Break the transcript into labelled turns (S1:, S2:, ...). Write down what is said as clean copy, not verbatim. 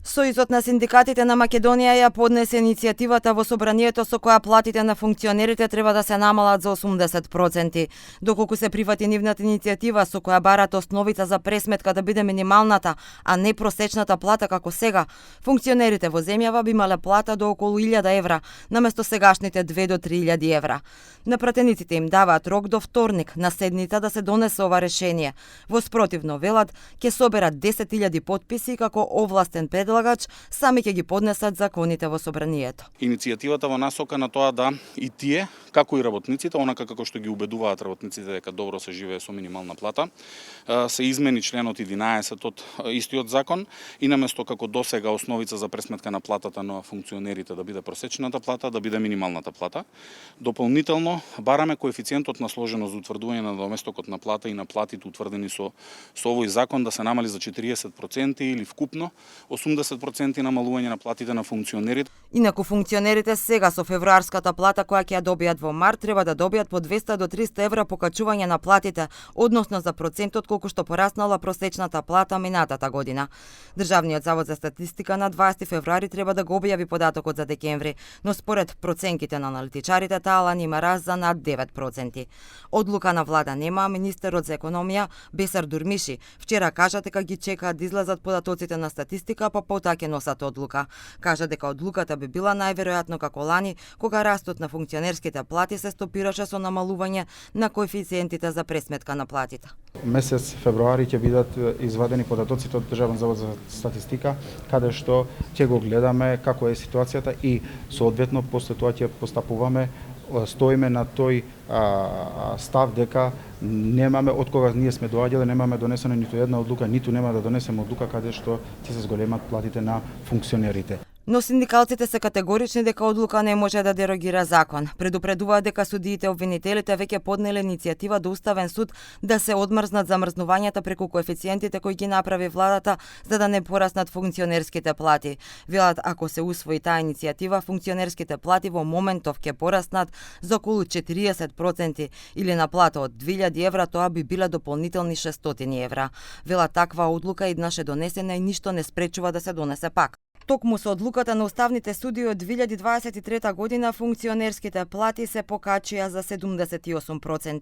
S1: Сојузот на синдикатите на Македонија ја поднесе иницијативата во собранието со која платите на функционерите треба да се намалат за 80%. Доколку се прифати нивната иницијатива со која барат основица за пресметка да биде минималната, а не просечната плата како сега, функционерите во земјава би имале плата до околу 1000 евра, наместо сегашните 2 до 3000 евра. На пратениците им даваат рок до вторник на седница да се донесе ова решение. Во спротивно, велат, ќе соберат 10.000 потписи и како овластен предлагач сами ќе ги поднесат законите во собранието.
S2: Иницијативата во насока на тоа да и тие, како и работниците, онака како што ги убедуваат работниците дека добро се живее со минимална плата, се измени членот 11 од истиот закон и наместо како досега основица за пресметка на платата на функционерите да биде просечната плата, да биде минималната плата. Дополнително бараме коефициентот на сложеност за утврдување на доместокот на плата и на платите утврдени со овој закон да се намали за 40% или вкупно 80% намалување на платите на функционерите.
S1: Инаку функционерите сега со февруарската плата која ќе ја добијат во март треба да добијат по 200 до 300 евра покачување на платите, односно за процентот колку што пораснала просечната плата минатата година. Државниот завод за статистика на 20 февруари треба да го објави податокот за декември, но според проценките на аналитичарите таалан има раст за над 9%. Одлука на влада нема, а министерот за економија Бесар Дурмиши вчера кажа дека ги чекаат да излезат податоците на статистика, па потоа ќе носат одлука. Кажа дека одлуката би била најверојатно како лани, кога растот на функционерските плати се стопираше со намалување на коефициентите за пресметка на платите.
S3: Месец февруари ќе бидат извадени податоците од Државен завод за статистика, каде што ќе го гледаме како е ситуацијата и соодветно после тоа ќе постапуваме, стоиме на тој став дека немаме, од кога ние сме доаѓале, немаме донесена ниту една одлука, ниту нема да донесеме одлука каде што ќе се зголемат платите на функционерите.
S1: Но синдикалците се категорични дека одлука не може да дерогира закон. Предупредуваат дека судиите обвинителите веќе поднеле иницијатива до Уставен суд да се одмрзнат замрзнувањата преку коефициентите кои ги направи владата за да не пораснат функционерските плати. Велат ако се усвои таа иницијатива, функционерските плати во моментов ќе пораснат за околу 40% или на плата од 2000 евра тоа би биле дополнителни 600 евра. Велат таква одлука еднаш е донесена и ништо не спречува да се донесе пак. Токму со одлуката на уставните суди од 2023 година функционерските плати се покачија за 78%.